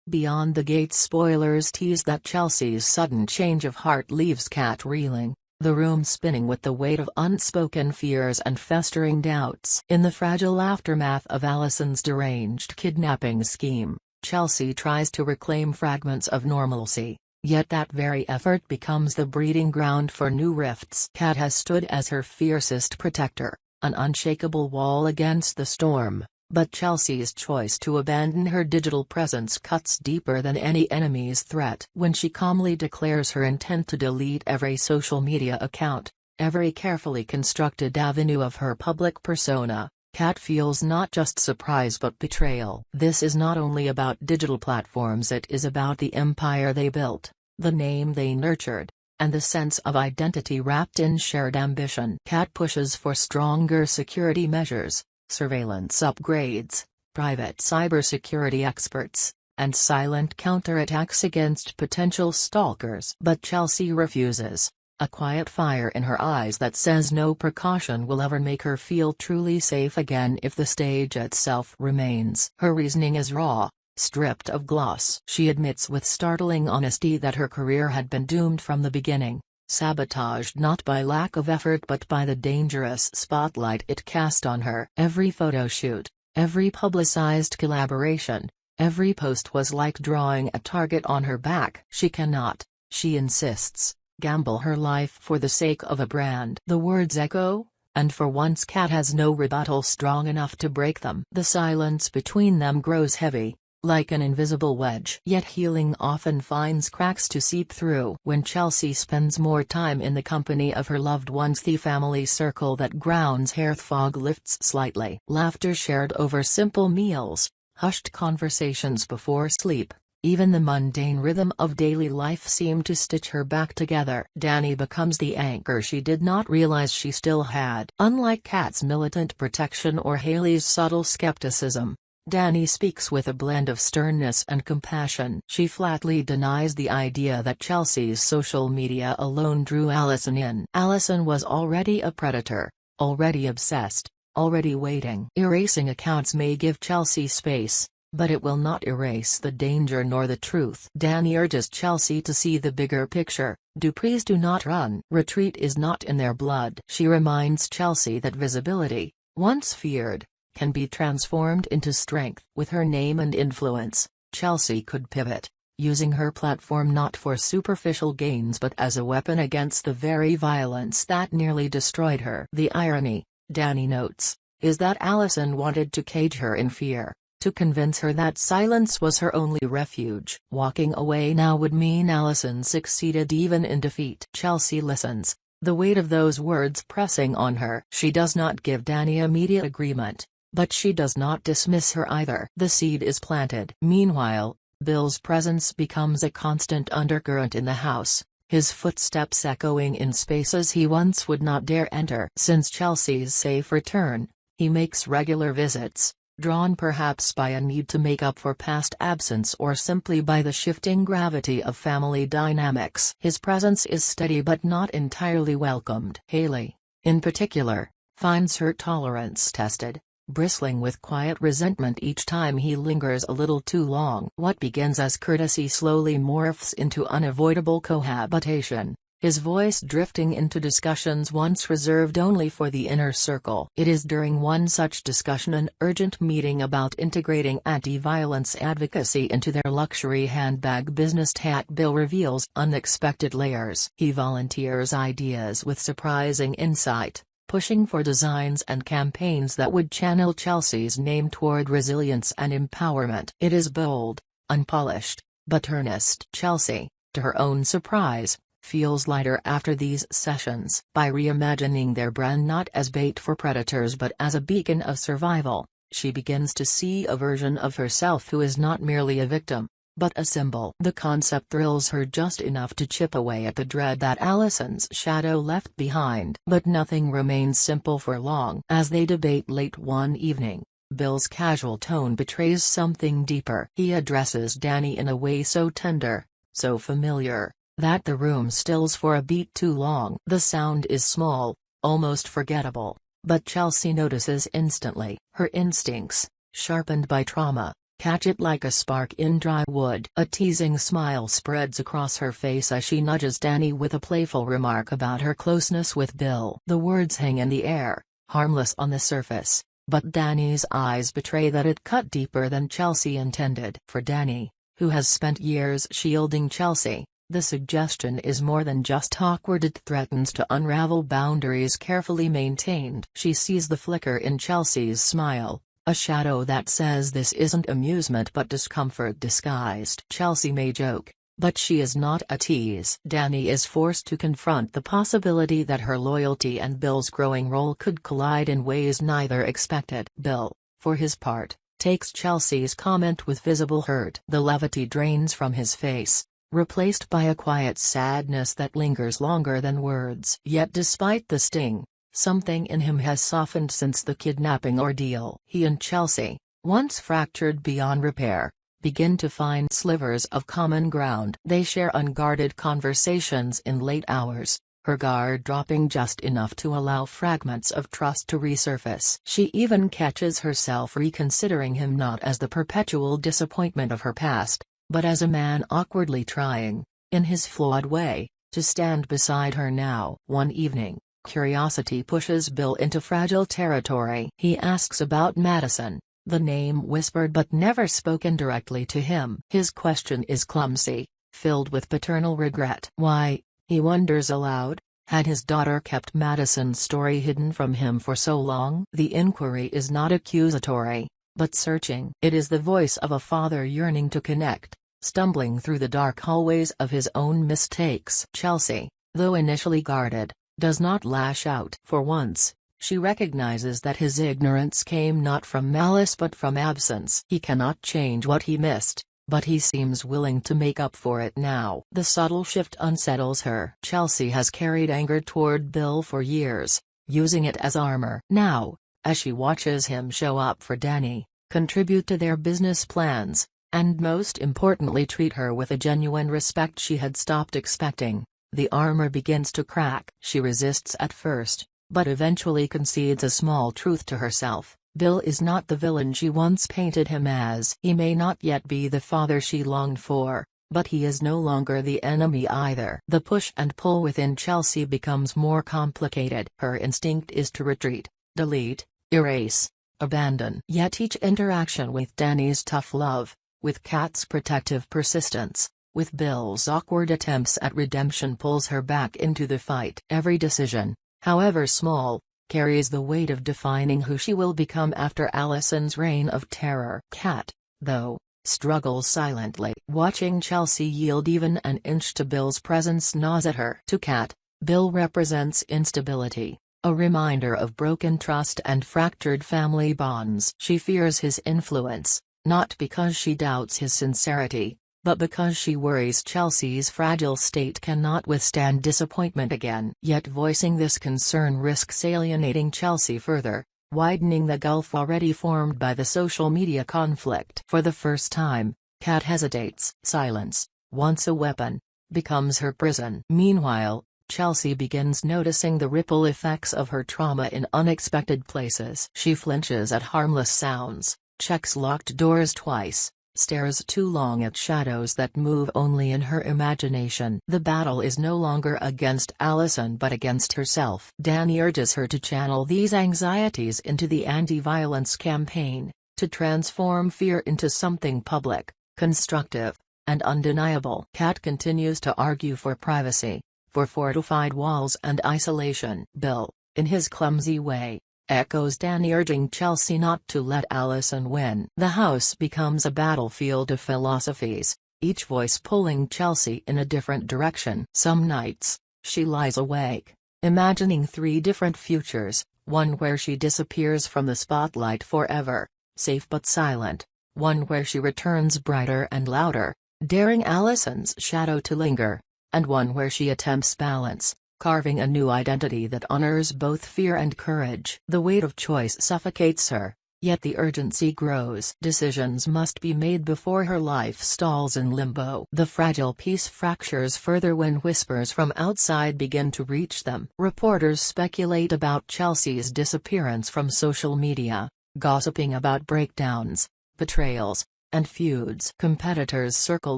Beyond the Gates spoilers tease that Chelsea's sudden change of heart leaves Kat reeling, the room spinning with the weight of unspoken fears and festering doubts. In the fragile aftermath of Allison's deranged kidnapping scheme, Chelsea tries to reclaim fragments of normalcy, yet that very effort becomes the breeding ground for new rifts. Kat has stood as her fiercest protector, an unshakable wall against the storm. But Chelsea's choice to abandon her digital presence cuts deeper than any enemy's threat. When she calmly declares her intent to delete every social media account, every carefully constructed avenue of her public persona, Kat feels not just surprise but betrayal. This is not only about digital platforms, it is about the empire they built, the name they nurtured, and the sense of identity wrapped in shared ambition. Kat pushes for stronger security measures, surveillance upgrades, private cybersecurity experts, and silent counterattacks against potential stalkers. But Chelsea refuses, a quiet fire in her eyes that says no precaution will ever make her feel truly safe again if the stage itself remains. Her reasoning is raw, stripped of gloss. She admits with startling honesty that her career had been doomed from the beginning. Sabotaged not by lack of effort but by the dangerous spotlight it cast on her. Every photo shoot, every publicized collaboration, every post was like drawing a target on her back. She cannot, she insists, gamble her life for the sake of a brand. The words echo, and for once Kat has no rebuttal strong enough to break them. The silence between them grows heavy, like an invisible wedge. Yet healing often finds cracks to seep through. When Chelsea spends more time in the company of her loved ones, the family circle that grounds her, fog lifts slightly. Laughter shared over simple meals, hushed conversations before sleep, even the mundane rhythm of daily life seem to stitch her back together. Dani becomes the anchor she did not realize she still had. Unlike Kat's militant protection or Haley's subtle skepticism, Dani speaks with a blend of sternness and compassion. She flatly denies the idea that Chelsea's social media alone drew Allison in. Allison was already a predator, already obsessed, already waiting. Erasing accounts may give Chelsea space, but it will not erase the danger nor the truth. Dani urges Chelsea to see the bigger picture. Duprees do not run. Retreat is not in their blood. She reminds Chelsea that visibility, once feared, can be transformed into strength. With her name and influence, Chelsea could pivot, using her platform not for superficial gains but as a weapon against the very violence that nearly destroyed her. The irony, Dani notes, is that Allison wanted to cage her in fear, to convince her that silence was her only refuge. Walking away now would mean Allison succeeded even in defeat. Chelsea listens, the weight of those words pressing on her. She does not give Dani immediate agreement, but she does not dismiss her either. The seed is planted. Meanwhile, Bill's presence becomes a constant undercurrent in the house, his footsteps echoing in spaces he once would not dare enter. Since Chelsea's safe return, he makes regular visits, drawn perhaps by a need to make up for past absence or simply by the shifting gravity of family dynamics. His presence is steady but not entirely welcomed. Haley, in particular, finds her tolerance tested, bristling with quiet resentment each time he lingers a little too long. What begins as courtesy slowly morphs into unavoidable cohabitation, his voice drifting into discussions once reserved only for the inner circle. It is during one such discussion, an urgent meeting about integrating anti-violence advocacy into their luxury handbag business, that Bill reveals unexpected layers. He volunteers ideas with surprising insight, pushing for designs and campaigns that would channel Chelsea's name toward resilience and empowerment. It is bold, unpolished, but earnest. Chelsea, to her own surprise, feels lighter after these sessions. By reimagining their brand not as bait for predators but as a beacon of survival, she begins to see a version of herself who is not merely a victim, but a symbol. The concept thrills her just enough to chip away at the dread that Allison's shadow left behind. But nothing remains simple for long. As they debate late one evening, Bill's casual tone betrays something deeper. He addresses Dani in a way so tender, so familiar, that the room stills for a beat too long. The sound is small, almost forgettable, but Chelsea notices instantly. Her instincts, sharpened by trauma, Catch it like a spark in dry wood. A teasing smile spreads across her face as she nudges Danny with a playful remark about her closeness with Bill. The words hang in the air, harmless on the surface, but Danny's eyes betray that it cut deeper than Chelsea intended. For Danny, who has spent years shielding Chelsea, the suggestion is more than just awkward. It threatens to unravel boundaries carefully maintained. She sees the flicker in Chelsea's smile, a shadow that says this isn't amusement but discomfort disguised. Chelsea may joke, but she is not a tease. Danny is forced to confront the possibility that her loyalty and Bill's growing role could collide in ways neither expected. Bill, for his part, takes Chelsea's comment with visible hurt. The levity drains from his face, replaced by a quiet sadness that lingers longer than words. Yet despite the sting, something in him has softened since the kidnapping ordeal. He and Chelsea, once fractured beyond repair, begin to find slivers of common ground. They share unguarded conversations in late hours, her guard dropping just enough to allow fragments of trust to resurface. She even catches herself reconsidering him not as the perpetual disappointment of her past, but as a man awkwardly trying, in his flawed way, to stand beside her now. One evening, curiosity pushes Bill into fragile territory. He asks about Madison, the name whispered but never spoken directly to him. His question is clumsy, filled with paternal regret. Why, he wonders aloud, had his daughter kept Madison's story hidden from him for so long? The inquiry is not accusatory, but searching. It is the voice of a father yearning to connect, stumbling through the dark hallways of his own mistakes. Chelsea, though initially guarded, does not lash out. For once, she recognizes that his ignorance came not from malice but from absence. He cannot change what he missed, but he seems willing to make up for it now. The subtle shift unsettles her. Chelsea has carried anger toward Bill for years, using it as armor. Now, as she watches him show up for Danny, contribute to their business plans, and most importantly treat her with a genuine respect she had stopped expecting, the armor begins to crack. She resists at first, but eventually concedes a small truth to herself. Bill is not the villain she once painted him as. He may not yet be the father she longed for, but he is no longer the enemy either. The push and pull within Chelsea becomes more complicated. Her instinct is to retreat, delete, erase, abandon. Yet each interaction with Danny's tough love, with Kat's protective persistence, with Bill's awkward attempts at redemption pulls her back into the fight. Every decision, however small, carries the weight of defining who she will become after Allison's reign of terror. Kat, though, struggles silently. Watching Chelsea yield even an inch to Bill's presence gnaws at her. To Kat, Bill represents instability, a reminder of broken trust and fractured family bonds. She fears his influence, not because she doubts his sincerity, but because she worries Chelsea's fragile state cannot withstand disappointment again. Yet voicing this concern risks alienating Chelsea further, widening the gulf already formed by the social media conflict. For the first time, Kat hesitates. Silence, once a weapon, becomes her prison. Meanwhile, Chelsea begins noticing the ripple effects of her trauma in unexpected places. She flinches at harmless sounds, checks locked doors twice, stares too long at shadows that move only in her imagination. The battle is no longer against Allison but against herself. Danny urges her to channel these anxieties into the anti-violence campaign, to transform fear into something public, constructive, and undeniable. Kat continues to argue for privacy, for fortified walls and isolation. Bill, in his clumsy way, echoes Danny urging Chelsea not to let Allison win. The house becomes a battlefield of philosophies, each voice pulling Chelsea in a different direction. Some nights, she lies awake, imagining 3 different futures, one where she disappears from the spotlight forever, safe but silent, one where she returns brighter and louder, daring Allison's shadow to linger, and one where she attempts balance, carving a new identity that honors both fear and courage. The weight of choice suffocates her, yet the urgency grows. Decisions must be made before her life stalls in limbo. The fragile peace fractures further when whispers from outside begin to reach them. Reporters speculate about Chelsea's disappearance from social media, gossiping about breakdowns, betrayals, and feuds. Competitors circle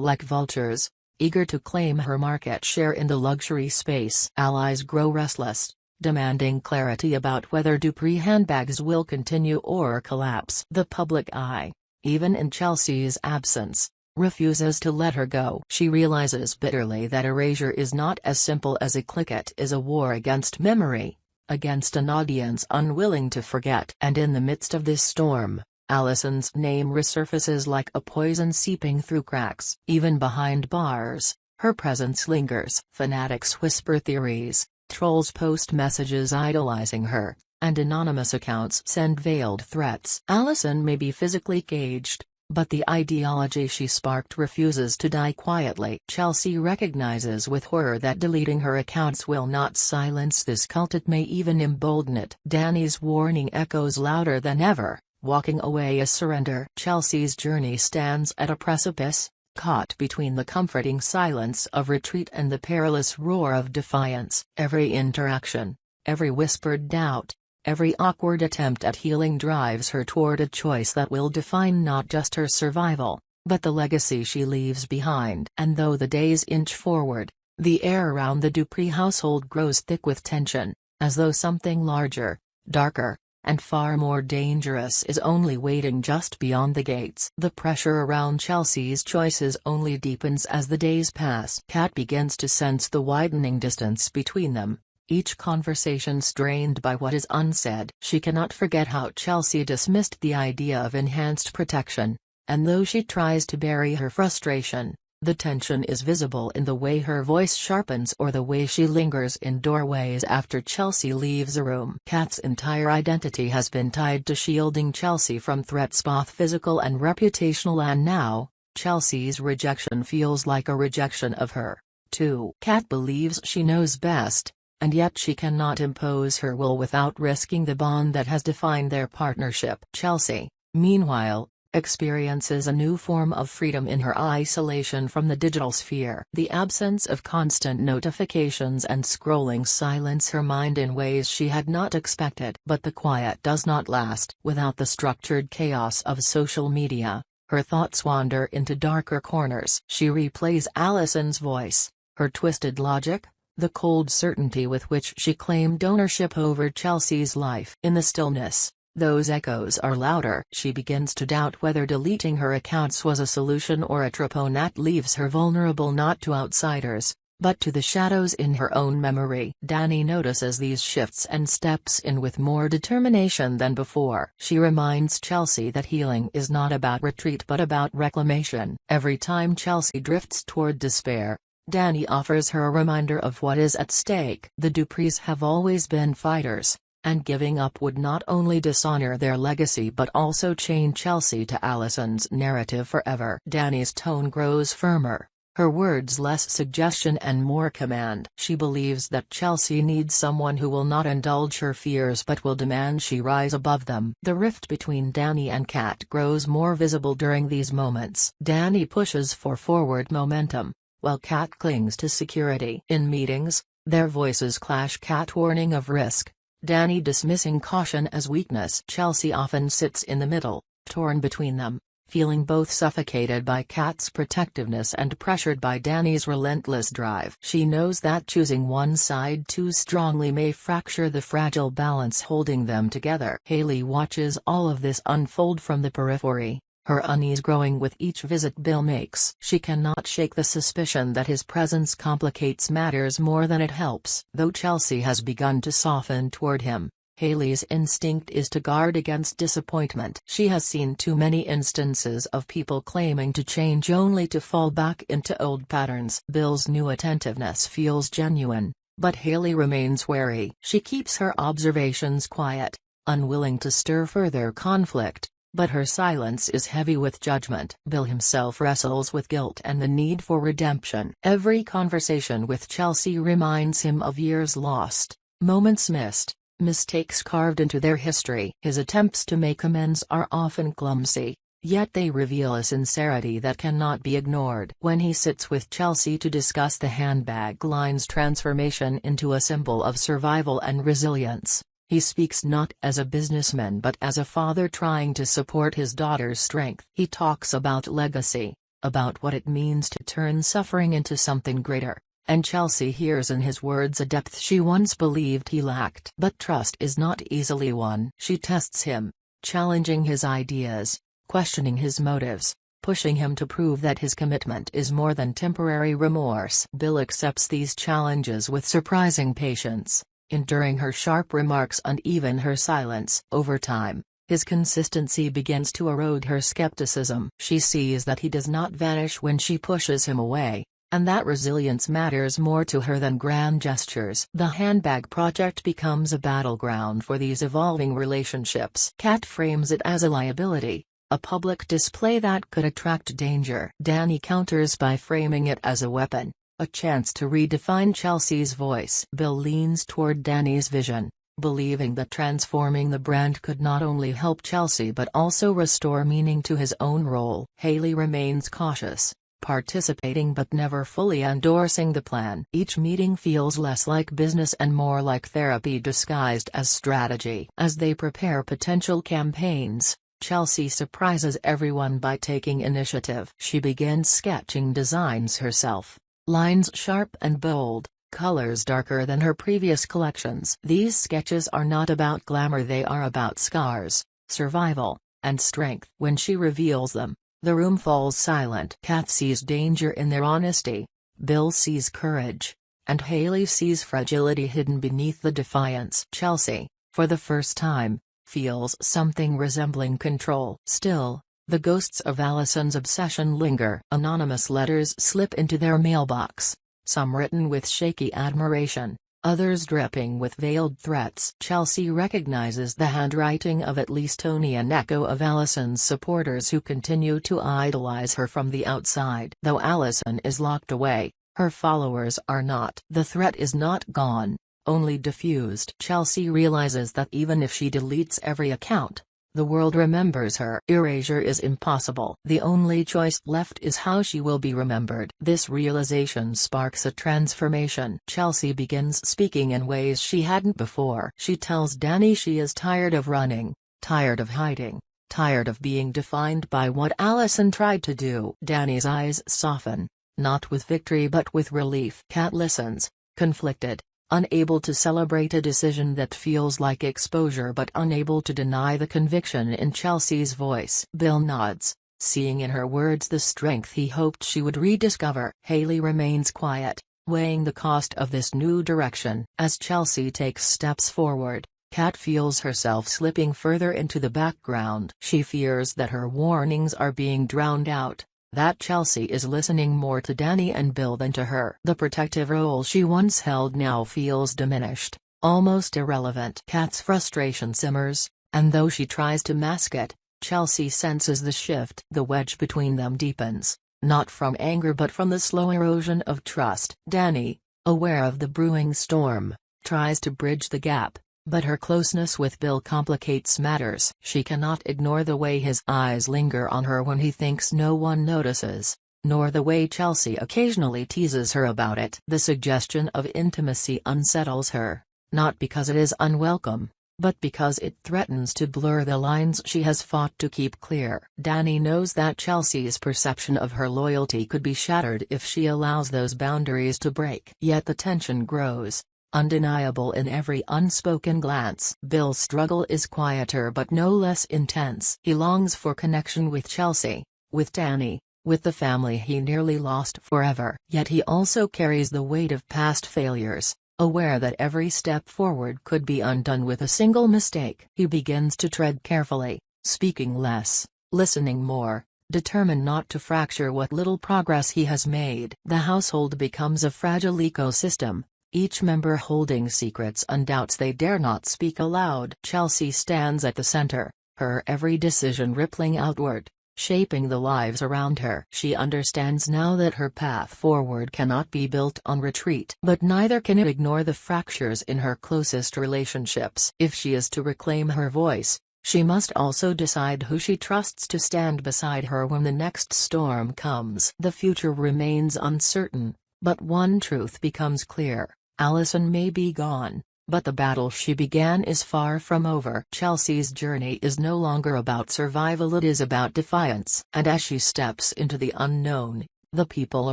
like vultures, eager to claim her market share in the luxury space. Allies grow restless, demanding clarity about whether Dupree handbags will continue or collapse. The public eye, even in Chelsea's absence, refuses to let her go. She realizes bitterly that erasure is not as simple as a click. It is a war against memory, against an audience unwilling to forget. And in the midst of this storm, Allison's name resurfaces like a poison seeping through cracks. Even behind bars, her presence lingers. Fanatics whisper theories, trolls post messages idolizing her, and anonymous accounts send veiled threats. Allison may be physically caged, but the ideology she sparked refuses to die quietly. Chelsea recognizes with horror that deleting her accounts will not silence this cult, it may even embolden it. Danny's warning echoes louder than ever. Walking away is surrender. Chelsea's journey stands at a precipice, caught between the comforting silence of retreat and the perilous roar of defiance. Every interaction, every whispered doubt, every awkward attempt at healing drives her toward a choice that will define not just her survival, but the legacy she leaves behind. And though the days inch forward, the air around the Dupree household grows thick with tension, as though something larger, darker, and far more dangerous is only waiting just beyond the gates. The pressure around Chelsea's choices only deepens as the days pass. Kat begins to sense the widening distance between them, each conversation strained by what is unsaid. She cannot forget how Chelsea dismissed the idea of enhanced protection, and though she tries to bury her frustration, the tension is visible in the way her voice sharpens or the way she lingers in doorways after Chelsea leaves a room. Kat's entire identity has been tied to shielding Chelsea from threats both physical and reputational, and now, Chelsea's rejection feels like a rejection of her, too. Kat believes she knows best, and yet she cannot impose her will without risking the bond that has defined their partnership. Chelsea, meanwhile, experiences a new form of freedom in her isolation from the digital sphere. The absence of constant notifications and scrolling silence her mind in ways she had not expected. But the quiet does not last. Without the structured chaos of social media, her thoughts wander into darker corners. She replays Allison's voice, her twisted logic, the cold certainty with which she claimed ownership over Chelsea's life. In the stillness, those echoes are louder. She begins to doubt whether deleting her accounts was a solution or a trap that leaves her vulnerable not to outsiders, but to the shadows in her own memory. Danny notices these shifts and steps in with more determination than before. She reminds Chelsea that healing is not about retreat but about reclamation. Every time Chelsea drifts toward despair, Danny offers her a reminder of what is at stake. The Duprees have always been fighters, and giving up would not only dishonor their legacy but also chain Chelsea to Allison's narrative forever. Danny's tone grows firmer, her words less suggestion and more command. She believes that Chelsea needs someone who will not indulge her fears but will demand she rise above them. The rift between Danny and Kat grows more visible during these moments. Danny pushes for forward momentum, while Kat clings to security. In meetings, their voices clash. Kat warning of risk, Danny dismissing caution as weakness. Chelsea often sits in the middle, torn between them, feeling both suffocated by Kat's protectiveness and pressured by Danny's relentless drive. She knows that choosing one side too strongly may fracture the fragile balance holding them together. Haley watches all of this unfold from the periphery, her unease growing with each visit Bill makes. She cannot shake the suspicion that his presence complicates matters more than it helps. Though Chelsea has begun to soften toward him, Haley's instinct is to guard against disappointment. She has seen too many instances of people claiming to change only to fall back into old patterns. Bill's new attentiveness feels genuine, but Haley remains wary. She keeps her observations quiet, unwilling to stir further conflict, but her silence is heavy with judgment. Bill himself wrestles with guilt and the need for redemption. Every conversation with Chelsea reminds him of years lost, moments missed, mistakes carved into their history. His attempts to make amends are often clumsy, yet they reveal a sincerity that cannot be ignored. When he sits with Chelsea to discuss the handbag line's transformation into a symbol of survival and resilience, He speaks not as a businessman but as a father trying to support his daughter's strength. He talks about legacy, about what it means to turn suffering into something greater, and Chelsea hears in his words a depth she once believed he lacked. But trust is not easily won. She tests him, challenging his ideas, questioning his motives, pushing him to prove that his commitment is more than temporary remorse. Bill accepts these challenges with surprising patience, enduring her sharp remarks and even her silence. Over time, his consistency begins to erode her skepticism. She sees that he does not vanish when she pushes him away, and that resilience matters more to her than grand gestures. The handbag project becomes a battleground for these evolving relationships. Kat frames it as a liability, a public display that could attract danger. Danny counters by framing it as a weapon, a chance to redefine Chelsea's voice. Bill leans toward Danny's vision, believing that transforming the brand could not only help Chelsea but also restore meaning to his own role. Haley remains cautious, participating but never fully endorsing the plan. Each meeting feels less like business and more like therapy disguised as strategy. As they prepare potential campaigns, Chelsea surprises everyone by taking initiative. She begins sketching designs herself, lines sharp and bold, colors darker than her previous collections. These sketches are not about glamour, they are about scars, survival, and strength. When she reveals them, the room falls silent. Kat sees danger in their honesty, Bill sees courage, and Haley sees fragility hidden beneath the defiance. Chelsea, for the first time, feels something resembling control. Still, the ghosts of Allison's obsession linger. Anonymous letters slip into their mailbox, some written with shaky admiration, others dripping with veiled threats. Chelsea recognizes the handwriting of at least Tony, an echo of Allison's supporters who continue to idolize her from the outside. Though Allison is locked away, her followers are not. The threat is not gone, only diffused. Chelsea realizes that even if she deletes every account, the world remembers her. Erasure is impossible. The only choice left is how she will be remembered. This realization sparks a transformation. Chelsea begins speaking in ways she hadn't before. She tells Danny she is tired of running, tired of hiding, tired of being defined by what Allison tried to do. Danny's eyes soften, not with victory but with relief. Kat listens, conflicted, unable to celebrate a decision that feels like exposure but unable to deny the conviction in Chelsea's voice. Bill nods, seeing in her words the strength he hoped she would rediscover. Haley remains quiet, weighing the cost of this new direction. As Chelsea takes steps forward, Kat feels herself slipping further into the background. She fears that her warnings are being drowned out, that Chelsea is listening more to Danny and Bill than to her. The protective role she once held now feels diminished, almost irrelevant. Kat's frustration simmers, and though she tries to mask it, Chelsea senses the shift. The wedge between them deepens, not from anger but from the slow erosion of trust. Danny, aware of the brewing storm, tries to bridge the gap, but her closeness with Bill complicates matters. She cannot ignore the way his eyes linger on her when he thinks no one notices, nor the way Chelsea occasionally teases her about it. The suggestion of intimacy unsettles her, not because it is unwelcome, but because it threatens to blur the lines she has fought to keep clear. Danny knows that Chelsea's perception of her loyalty could be shattered if she allows those boundaries to break. Yet the tension grows, undeniable in every unspoken glance. Bill's struggle is quieter but no less intense. He longs for connection with Chelsea, with Danny, with the family he nearly lost forever. Yet he also carries the weight of past failures, aware that every step forward could be undone with a single mistake. He begins to tread carefully, speaking less, listening more, determined not to fracture what little progress he has made. The household becomes a fragile ecosystem, each member holding secrets and doubts they dare not speak aloud. Chelsea stands at the center, her every decision rippling outward, shaping the lives around her. She understands now that her path forward cannot be built on retreat. But neither can it ignore the fractures in her closest relationships. If she is to reclaim her voice, she must also decide who she trusts to stand beside her when the next storm comes. The future remains uncertain, but one truth becomes clear: Allison may be gone, But the battle she began is far from over. Chelsea's journey is no longer about survival, it is about defiance. And as she steps into the unknown, the people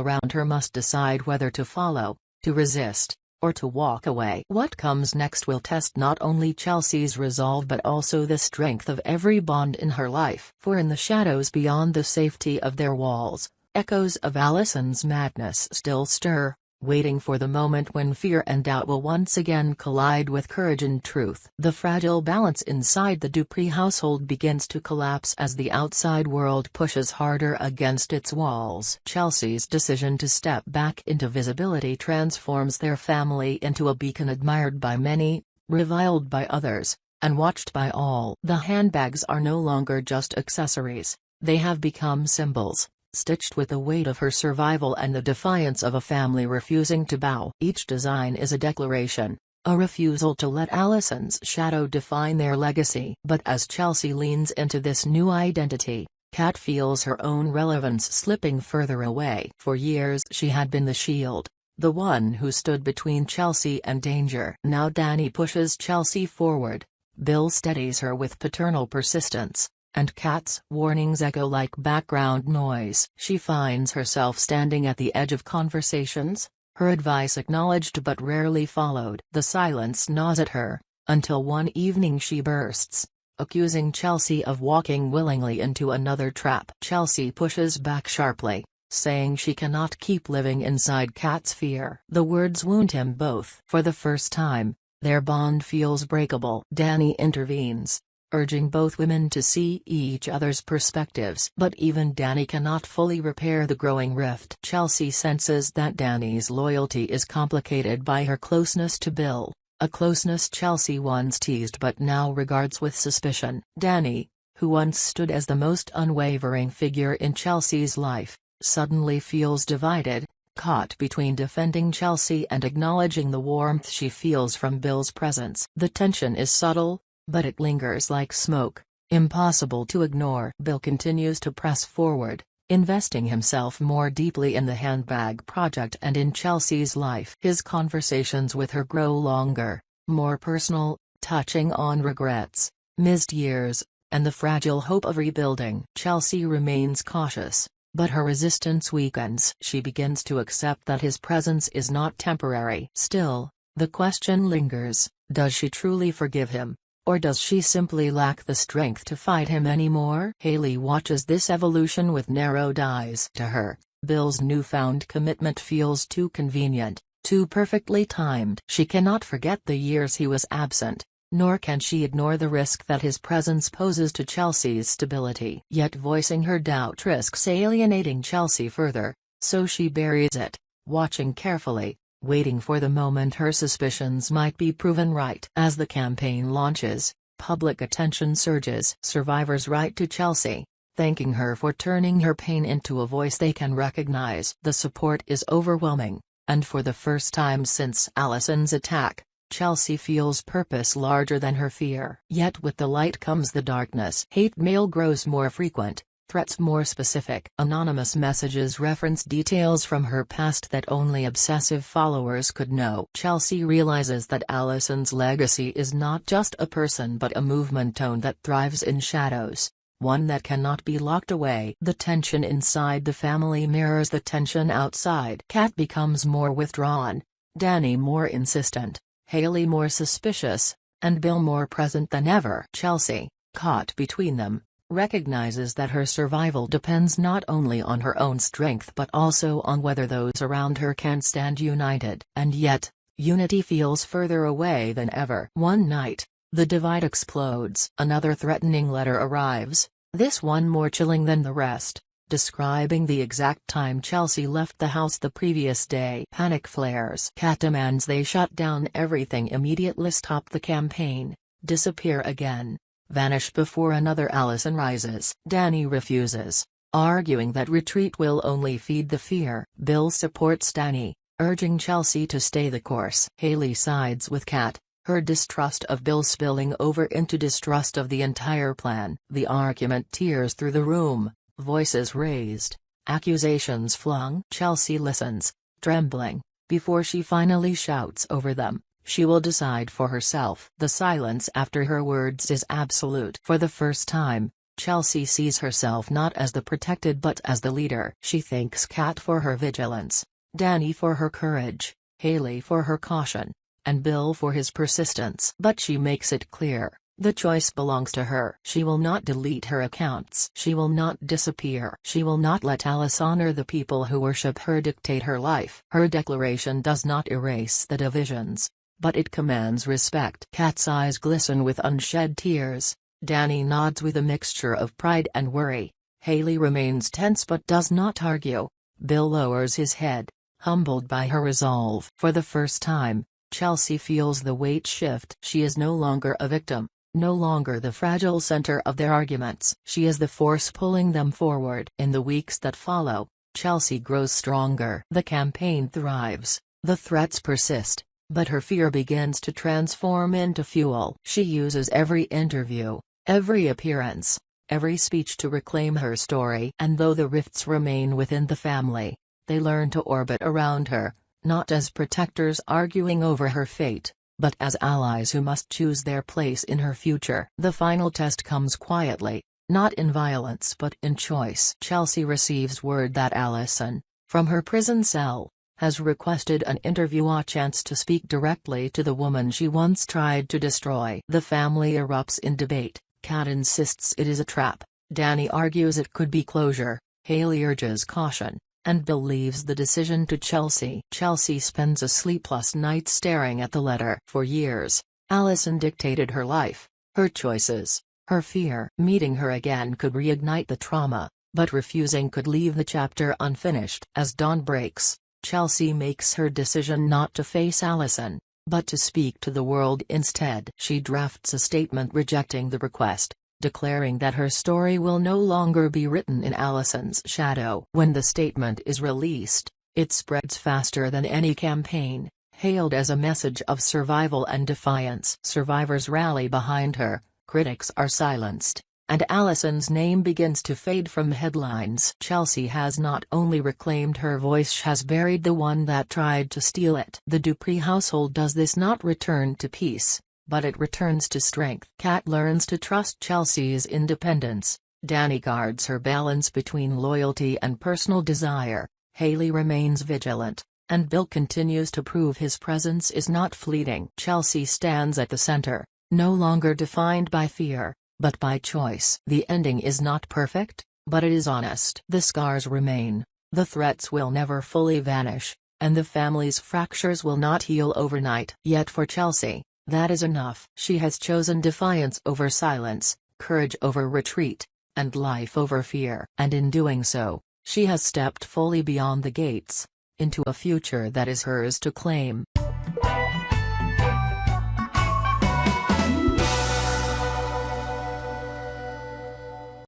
around her must decide whether to follow, to resist, or to walk away. What comes next will test not only Chelsea's resolve but also the strength of every bond in her life. For in the shadows beyond the safety of their walls, echoes of Allison's madness still stir, waiting for the moment when fear and doubt will once again collide with courage and truth. The fragile balance inside the Dupree household begins to collapse as the outside world pushes harder against its walls. Chelsea's decision to step back into visibility transforms their family into a beacon admired by many, reviled by others, and watched by all. The handbags are no longer just accessories, they have become symbols, stitched with the weight of her survival and the defiance of a family refusing to bow. Each design is a declaration, a refusal to let Allison's shadow define their legacy. But as Chelsea leans into this new identity, Kat feels her own relevance slipping further away. For years she had been the shield, the one who stood between Chelsea and danger. Now Danny pushes Chelsea forward, Bill steadies her with paternal persistence, and Kat's warnings echo like background noise. She finds herself standing at the edge of conversations, her advice acknowledged but rarely followed. The silence gnaws at her, until one evening she bursts, accusing Chelsea of walking willingly into another trap. Chelsea pushes back sharply, saying she cannot keep living inside Kat's fear. The words wound him both. For the first time, their bond feels breakable. Danny intervenes, urging both women to see each other's perspectives. But even Danny cannot fully repair the growing rift. Chelsea senses that Danny's loyalty is complicated by her closeness to Bill, a closeness Chelsea once teased but now regards with suspicion. Danny, who once stood as the most unwavering figure in Chelsea's life, suddenly feels divided, caught between defending Chelsea and acknowledging the warmth she feels from Bill's presence. The tension is subtle, but it lingers like smoke, impossible to ignore. Bill continues to press forward, investing himself more deeply in the handbag project and in Chelsea's life. His conversations with her grow longer, more personal, touching on regrets, missed years, and the fragile hope of rebuilding. Chelsea remains cautious, but her resistance weakens. She begins to accept that his presence is not temporary. Still, the question lingers, does she truly forgive him? Or does she simply lack the strength to fight him anymore? Haley watches this evolution with narrowed eyes. To her, Bill's newfound commitment feels too convenient, too perfectly timed. She cannot forget the years he was absent, nor can she ignore the risk that his presence poses to Chelsea's stability. Yet voicing her doubt risks alienating Chelsea further, so she buries it, watching carefully, waiting for the moment her suspicions might be proven right. As the campaign launches, public attention surges. Survivors write to Chelsea, thanking her for turning her pain into a voice they can recognize. The support is overwhelming, and for the first time since Allison's attack, Chelsea feels purpose larger than her fear. Yet with the light comes the darkness. Hate mail grows more frequent, threats more specific. Anonymous messages reference details from her past that only obsessive followers could know. Chelsea realizes that Allison's legacy is not just a person but a movement tone that thrives in shadows, one that cannot be locked away. The tension inside the family mirrors the tension outside. Kat becomes more withdrawn, Danny more insistent, Haley more suspicious, and Bill more present than ever. Chelsea, caught between them, recognizes that her survival depends not only on her own strength but also on whether those around her can stand united. And yet, unity feels further away than ever. One night, the divide explodes. Another threatening letter arrives, this one more chilling than the rest, describing the exact time Chelsea left the house the previous day. Panic flares. Kat demands they shut down everything immediately, stop the campaign, disappear again, vanish before another Allison rises. Danny refuses, arguing that retreat will only feed the fear. Bill supports Danny, urging Chelsea to stay the course. Haley sides with Kat, her distrust of Bill spilling over into distrust of the entire plan. The argument tears through the room, voices raised, accusations flung. Chelsea listens, trembling, before she finally shouts over them, She will decide for herself. The silence after her words is absolute. For the first time, Chelsea sees herself not as the protected but as the leader. She thanks Kat for her vigilance, Danny for her courage, Haley for her caution, and Bill for his persistence. But she makes it clear, the choice belongs to her. She will not delete her accounts. She will not disappear. She will not let Allison or the people who worship her dictate her life. Her declaration does not erase the divisions, but it commands respect. Kat's eyes glisten with unshed tears. Danny nods with a mixture of pride and worry. Haley remains tense but does not argue. Bill lowers his head, humbled by her resolve. For the first time, Chelsea feels the weight shift. She is no longer a victim, no longer the fragile center of their arguments. She is the force pulling them forward. In the weeks that follow, Chelsea grows stronger. The campaign thrives, the threats persist, but her fear begins to transform into fuel. She uses every interview, every appearance, every speech to reclaim her story. And though the rifts remain within the family, they learn to orbit around her, not as protectors arguing over her fate, but as allies who must choose their place in her future. The final test comes quietly, not in violence but in choice. Chelsea receives word that Allison, from her prison cell, has requested an interview, a chance to speak directly to the woman she once tried to destroy. The family erupts in debate. Kat insists it is a trap, Danny argues it could be closure, Haley urges caution, and Bill leaves the decision to Chelsea. Chelsea spends a sleepless night staring at the letter. For years, Allison dictated her life, her choices, her fear. Meeting her again could reignite the trauma, but refusing could leave the chapter unfinished. As dawn breaks, Chelsea makes her decision not to face Allison, but to speak to the world instead. She drafts a statement rejecting the request, declaring that her story will no longer be written in Allison's shadow. When the statement is released, it spreads faster than any campaign, hailed as a message of survival and defiance. Survivors rally behind her, critics are silenced, and Allison's name begins to fade from headlines. Chelsea has not only reclaimed her voice, she has buried the one that tried to steal it. The Dupree household does this not return to peace, but it returns to strength. Kat learns to trust Chelsea's independence, Danny guards her balance between loyalty and personal desire, Haley remains vigilant, and Bill continues to prove his presence is not fleeting. Chelsea stands at the center, no longer defined by fear, but by choice. The ending is not perfect, but it is honest. The scars remain, the threats will never fully vanish, and the family's fractures will not heal overnight. Yet for Chelsea, that is enough. She has chosen defiance over silence, courage over retreat, and life over fear. And in doing so, she has stepped fully beyond the gates, into a future that is hers to claim.